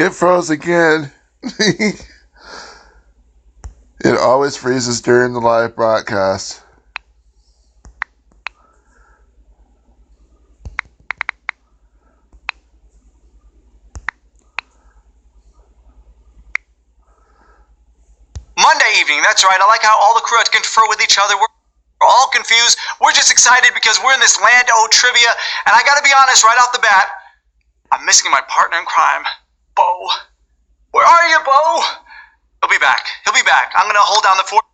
It froze again. It always freezes during the live broadcast. Monday evening, that's right. I like how all the crew had to confer with each other. We're all confused. We're just excited because we're in this land o trivia. And I gotta be honest, right off the bat, I'm missing my partner in crime, Bo. Where are you, Bo? He'll be back. He'll be back. I'm gonna hold down the fort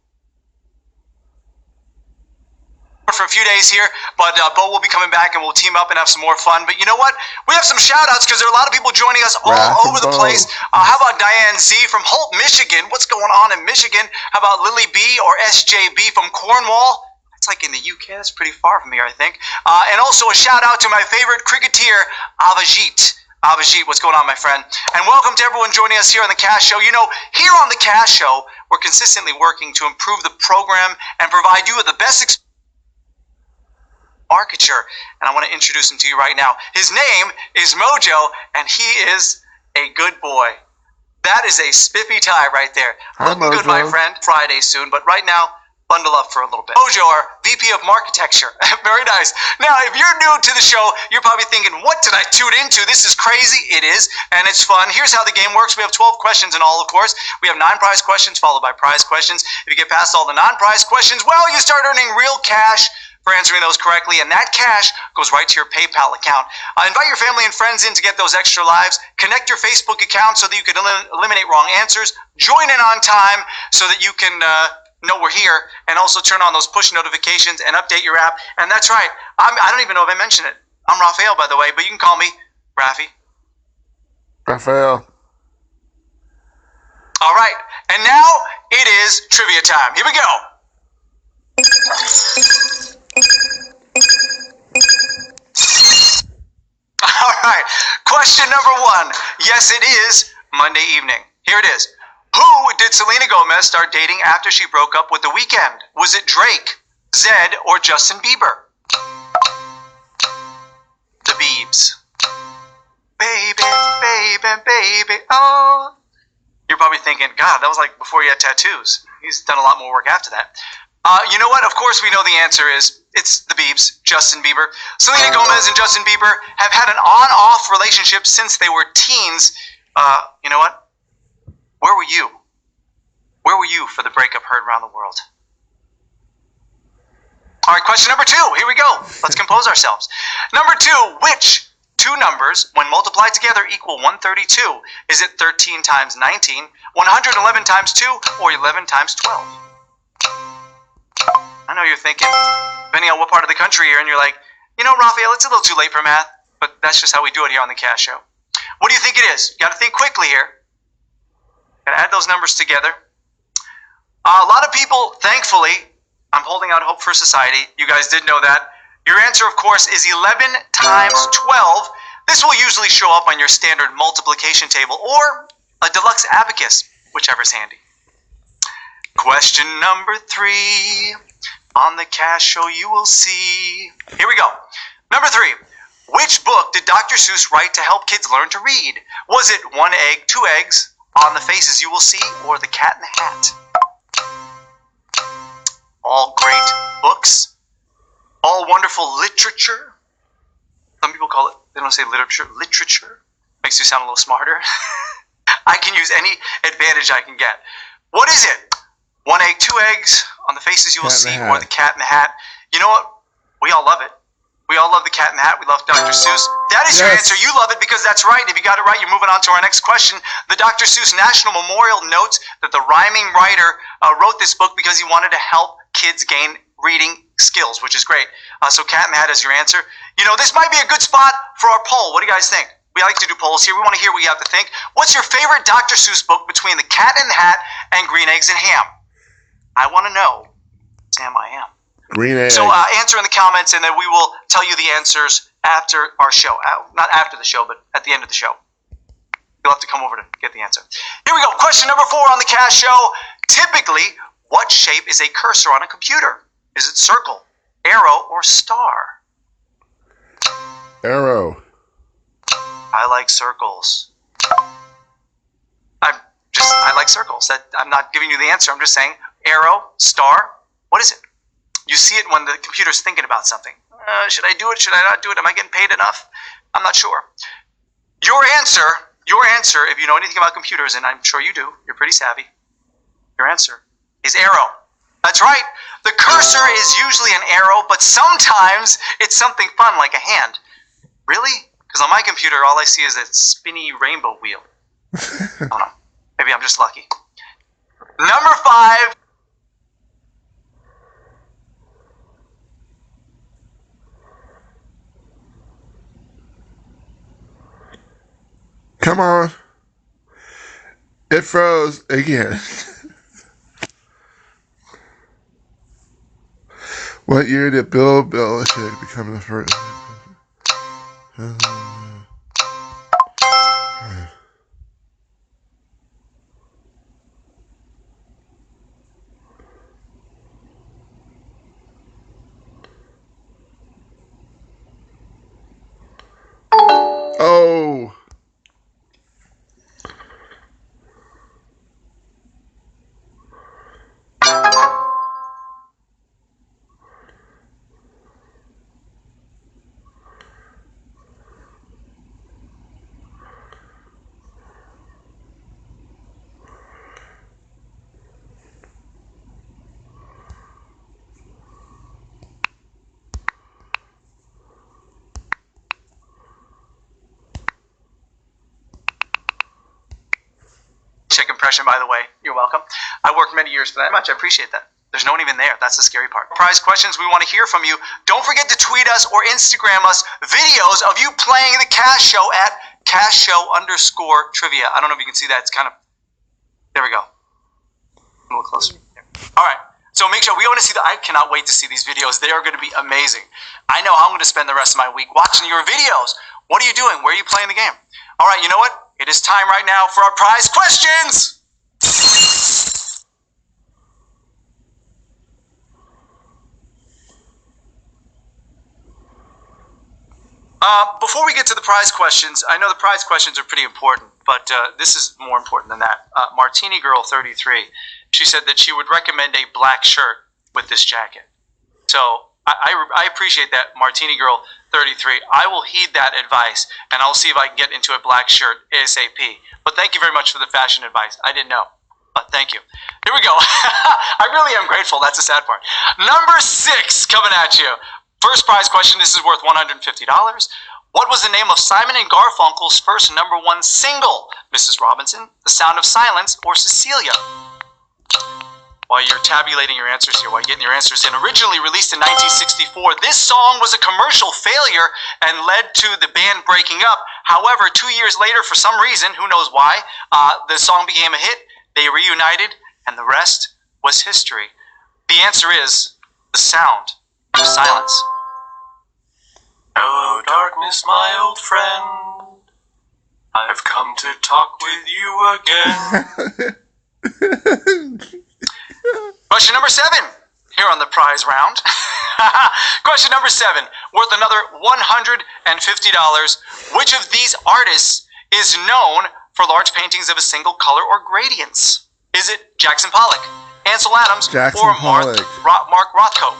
for a few days here, but Bo will be coming back and we'll team up and have some more fun. But you know what? We have some shout outs because there are a lot of people joining us all over the place. How about Diane Z from Holt, Michigan? What's going on in Michigan? How about Lily B or SJB from Cornwall? It's like in the UK. That's pretty far from here, I think. And also a shout out to my favorite cricketer, Avajit. Avajit, what's going on, my friend? And welcome to everyone joining us here on the Cash Show. You know, here on the Cash Show, we're consistently working to improve the program and provide you with the best experience. Architecture, and I want to introduce him to you right now. His name is Mojo, and he is a good boy. That is a spiffy tie right there. Looking good, my friend. Friday soon, but right now, bundle up for a little bit. Mojo, our VP of Marketecture. Very nice. Now, if you're new to the show, you're probably thinking, what did I tune into? This is crazy. It is, and it's fun. Here's how the game works. We have 12 questions in all, of course. We have 9 prize questions followed by prize questions. If you get past all the non-prize questions, well, you start earning real cash for answering those correctly, and that cash goes right to your PayPal account. Invite your family and friends in to get those extra lives. Connect your Facebook account so that you can eliminate wrong answers. Join in on time so that you can know we're here, and also turn on those push notifications and update your app. And that's right, I don't even know if I mentioned it. I'm Raphael, by the way, but you can call me Rafi. Raphael. All right, and now it is trivia time. Here we go. All right, question number 1. Yes, it is Monday evening. Here it is. Who did Selena Gomez start dating after she broke up with The Weeknd? Was it Drake, Zedd, or Justin Bieber? The Biebs. Baby, baby, baby, oh. You're probably thinking, God, that was like before he had tattoos. He's done a lot more work after that. You know what? Of course we know the answer is it's the Biebs, Justin Bieber. Selena Gomez and Justin Bieber have had an on-off relationship since they were teens. You know what? Where were you? Where were you for the breakup heard around the world? All right, question number 2. Here we go. Let's compose ourselves. Number 2, which 2 numbers, when multiplied together, equal 132? Is it 13 times 19, 111 times 2, or 11 times 12? I know you're thinking, depending on what part of the country you're in, you're like, you know, Raphael, it's a little too late for math, but that's just how we do it here on the Cash Show. What do you think it is? You got to think quickly here. Got to add those numbers together. A lot of people, thankfully, I'm holding out hope for society. You guys did know that. Your answer, of course, is 11 times 12. This will usually show up on your standard multiplication table or a deluxe abacus, whichever's handy. Question number 3. On the Cash Show, you will see. Here we go. Number 3. Which book did Dr. Seuss write to help kids learn to read? Was it 1 egg, 2 eggs, On the Faces You Will See, or The Cat in the Hat? All great books. All wonderful literature. Some people call it, they don't say literature, literature. Makes you sound a little smarter. I can use any advantage I can get. What is it? 1 egg, 2 eggs, On the Faces You Will See, or The Cat in the Hat? You know what? We all love it. We all love The Cat in the Hat. We love Dr. Seuss. That is your answer. You love it because that's right. If you got it right, you're moving on to our next question. The Dr. Seuss National Memorial notes that the rhyming writer wrote this book because he wanted to help kids gain reading skills, which is great. So Cat in the Hat is your answer. You know, this might be a good spot for our poll. What do you guys think? We like to do polls here. We want to hear what you have to think. What's your favorite Dr. Seuss book between The Cat in the Hat and Green Eggs and Ham? I want to know. Sam, I am. Green eggs. So answer in the comments, and then we will tell you the answers after our show. Not after the show, but at the end of the show. You'll have to come over to get the answer. Here we go. Question number 4 on the Cash Show. Typically, what shape is a cursor on a computer? Is it circle, arrow, or star? Arrow. I like circles. black circles. That I'm not giving you the answer. I'm just saying arrow, star. What is it? You see it when the computer's thinking about something. Should I do it? Should I not do it? Am I getting paid enough? I'm not sure. Your answer, if you know anything about computers, and I'm sure you do, you're pretty savvy, your answer is arrow. That's right. The cursor is usually an arrow, but sometimes it's something fun like a hand. Really? Because on my computer, all I see is a spinny rainbow wheel. I don't know. Maybe I'm just lucky. Number 5. Come on. It froze again. What year did Bill Belichick become the first? Oh. Check impression, by the way. You're welcome. I worked many years for that much. I appreciate that. There's no one even there. That's the scary part. Prize questions, we want to hear from you. Don't forget to tweet us or Instagram us videos of you playing the Cash Show at @CashShow_trivia. I don't know if you can see that. It's kind of... There we go. A little closer. All right. So make sure, we want to see I cannot wait to see these videos. They are going to be amazing. I know how I'm going to spend the rest of my week watching your videos. What are you doing? Where are you playing the game? All right, you know what? It is time right now for our prize questions. Before we get to the prize questions, I know the prize questions are pretty important, but this is more important than that. Martini Girl 33, she said that she would recommend a black shirt with this jacket. So I appreciate that, Martini Girl 33. I will heed that advice, and I'll see if I can get into a black shirt ASAP. But thank you very much for the fashion advice. I didn't know, but thank you. Here we go. I really am grateful. That's the sad part. Number 6 coming at you. First prize question. This is worth $150. What was the name of Simon and Garfunkel's first #1 single? Mrs. Robinson, The Sound of Silence, or Cecilia? While you're tabulating your answers here, while you're getting your answers in, originally released in 1964, this song was a commercial failure and led to the band breaking up. However, 2 years later, for some reason, who knows why, the song became a hit. They reunited, and the rest was history. The answer is The Sound of Silence. Hello, darkness, my old friend. I've come to talk with you again. Question number 7, here on the prize round. Question number 7, worth another $150. Which of these artists is known for large paintings of a single color or gradients? Is it Jackson Pollock, Ansel Adams, or Mark Rothko?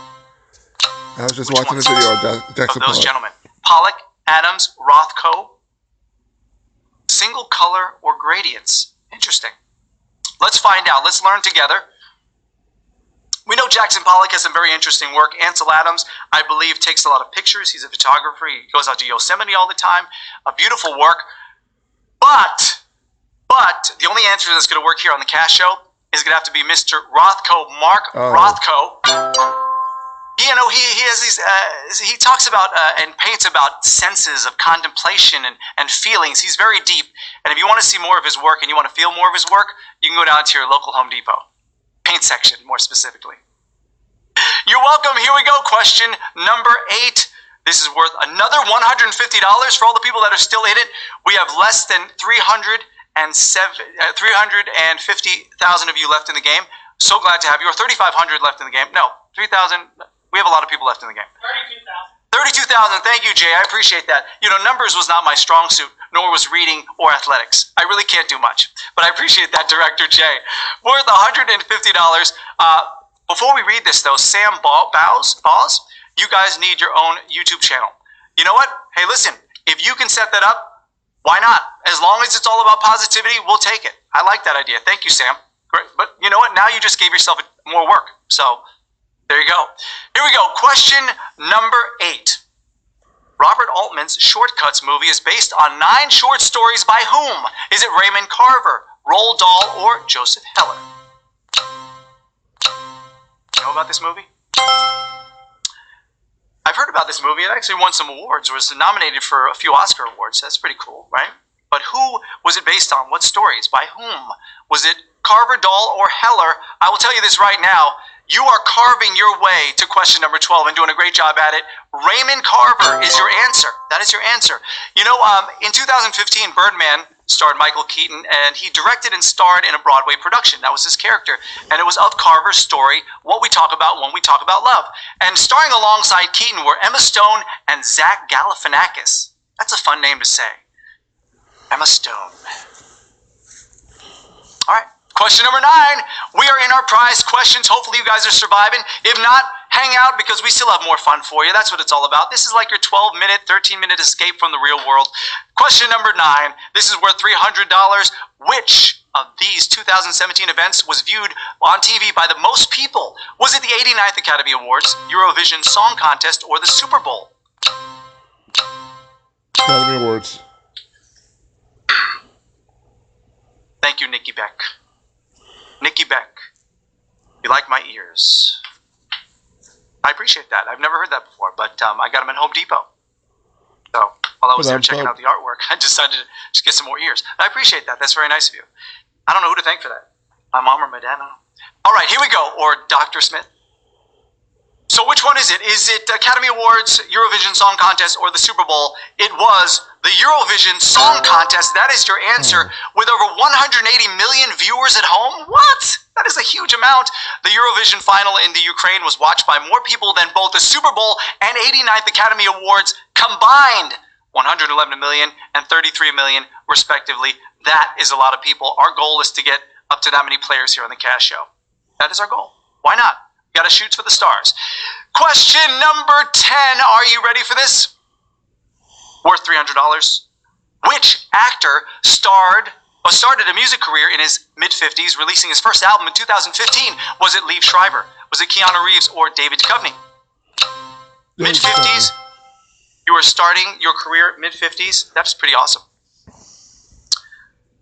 I was just watching a video of Jackson Pollock. Those gentlemen. Pollock, Adams, Rothko. Single color or gradients. Interesting. Let's find out. Let's learn together. We know Jackson Pollock has some very interesting work. Ansel Adams, I believe, takes a lot of pictures. He's a photographer. He goes out to Yosemite all the time. A beautiful work. But the only answer that's going to work here on the Cash Show is going to have to be Mr. Rothko, Mark Rothko. You know, he has these. He talks about and paints about senses of contemplation and feelings. He's very deep. And if you want to see more of his work and you want to feel more of his work, you can go down to your local Home Depot paint section, more specifically. You're welcome. Here we go. Question number 8. This is worth another $150 for all the people that are still in it. We have less than 350,000 of you left in the game. So glad to have you. Or 3,500 left in the game. No, 3,000. We have a lot of people left in the game. 32,000. 32,000. Thank you, Jay. I appreciate that. You know, numbers was not my strong suit nor was reading or athletics. I really can't do much, but I appreciate that, Director Jay. Worth $150. Before we read this, though, Sam Bows, you guys need your own YouTube channel. You know what? Hey, listen, if you can set that up, why not? As long as it's all about positivity, we'll take it. I like that idea. Thank you, Sam. Great. But you know what? Now you just gave yourself more work. So there you go. Here we go. Question number 8. Robert Altman's Shortcuts movie is based on 9 short stories by whom? Is it Raymond Carver, Roald Dahl, or Joseph Heller? You know about this movie? I've heard about this movie. It actually won some awards. It was nominated for a few Oscar awards. That's pretty cool, right? But who was it based on? What stories? By whom? Was it Carver, Dahl, or Heller? I will tell you this right now. You are carving your way to question number 12 and doing a great job at it. Raymond Carver is your answer. That is your answer. You know, in 2015, Birdman starred Michael Keaton, and he directed and starred in a Broadway production. That was his character. And it was of Carver's story, What We Talk About When We Talk About Love. And starring alongside Keaton were Emma Stone and Zach Galifianakis. That's a fun name to say. Emma Stone. All right. Question number 9. We are in our prize questions. Hopefully you guys are surviving. If not, hang out because we still have more fun for you. That's what it's all about. This is like your 12-minute, 13-minute escape from the real world. Question number 9. This is worth $300. Which of these 2017 events was viewed on TV by the most people? Was it the 89th Academy Awards, Eurovision Song Contest, or the Super Bowl? Academy Awards. Thank you, Nikki Beck. Nikki Beck, you like my ears. I appreciate that. I've never heard that before, but I got them in Home Depot. So while I was there checking out the artwork, I decided to just get some more ears. I appreciate that. That's very nice of you. I don't know who to thank for that. My mom or my dad? I don't know. All right, here we go. Or Dr. Smith. So which one is it? Is it Academy Awards, Eurovision Song Contest, or the Super Bowl? It was the Eurovision Song Contest. That is your answer. With over 180 million viewers at home? What? That is a huge amount. The Eurovision final in the Ukraine was watched by more people than both the Super Bowl and 89th Academy Awards combined. 111 million and 33 million, respectively. That is a lot of people. Our goal is to get up to that many players here on the Cash Show. That is our goal. Why not? Got to shoot for the stars. Question number 10. Are you ready for this? Worth $300. Which actor started a music career in his mid-50s, releasing his first album in 2015? Was it Liev Schreiber? Was it Keanu Reeves or David Duchovny? Mid-50s? You are starting your career at mid-50s? That is pretty awesome.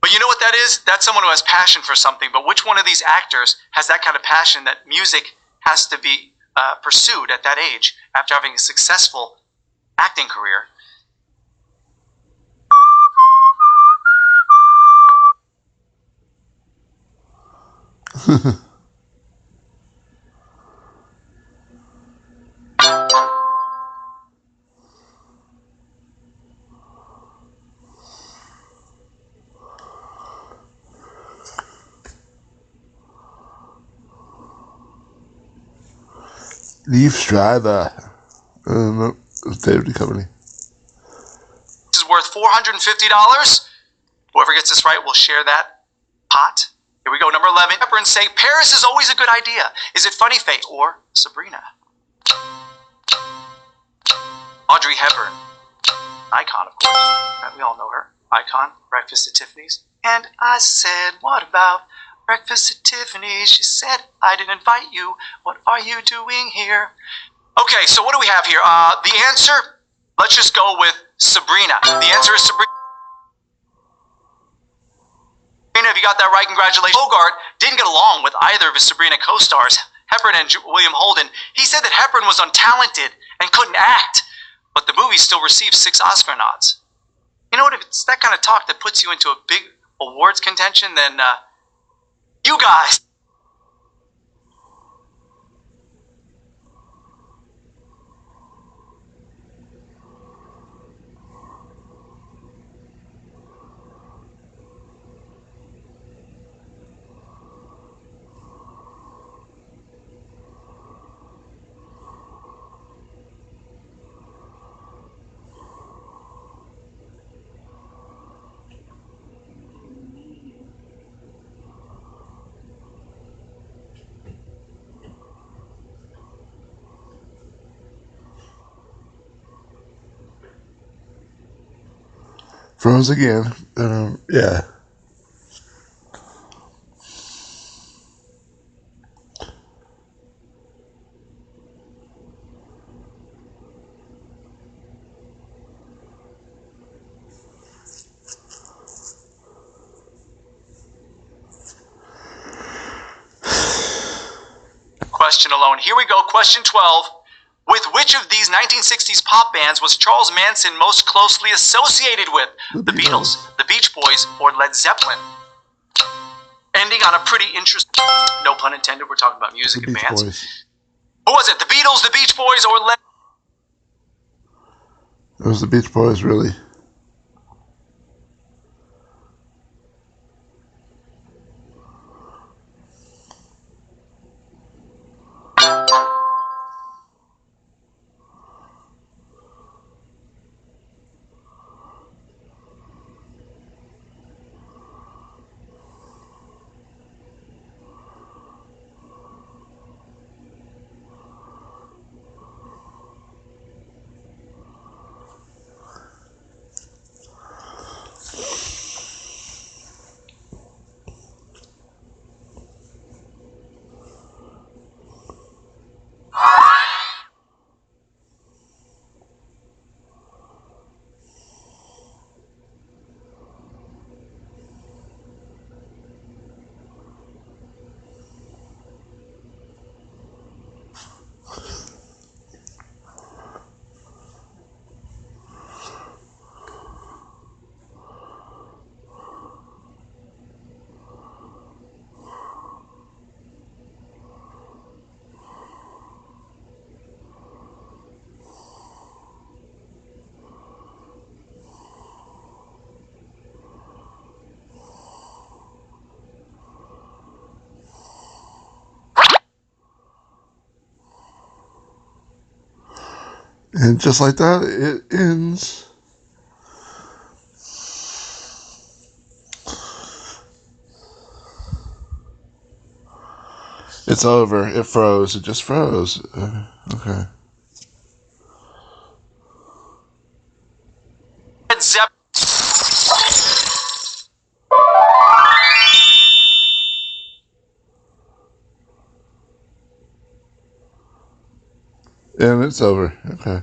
But you know what that is? That's someone who has passion for something. But which one of these actors has that kind of passion that music has to be pursued at that age after having a successful acting career? Liev Schreiber. No, it's David Duchovny. This is worth $450. Whoever gets this right will share that pot. Here we go, number 11. Pepper and say, Paris is always a good idea. Is it Funny Face or Sabrina? Audrey Hepburn. Icon, of course. We all know her. Icon, Breakfast at Tiffany's. And I said, what about Breakfast at Tiffany's? She said, I didn't invite you. What are you doing here? Okay, so what do we have here? The answer, let's just go with Sabrina. The answer is Sabrina. If you got that right, congratulations. Bogart didn't get along with either of his Sabrina co-stars, Hepburn and William Holden. He said that Hepburn was untalented and couldn't act, but the movie still received 6 Oscar nods. You know what? If it's that kind of talk that puts you into a big awards contention, then you guys. Froze again. Yeah. Question alone. Here we go. Question 12. With which of these 1960s pop bands was Charles Manson most closely associated with? The Beatles, the Beach Boys, or Led Zeppelin? Ending on a pretty interesting, no pun intended, we're talking about music and bands. Boys. Who was it? The Beatles, the Beach Boys, or Led? It was the Beach Boys, really. And just like that, it ends. It's over. It froze. It just froze. Okay. Led Zeppelin. And it's over. Okay.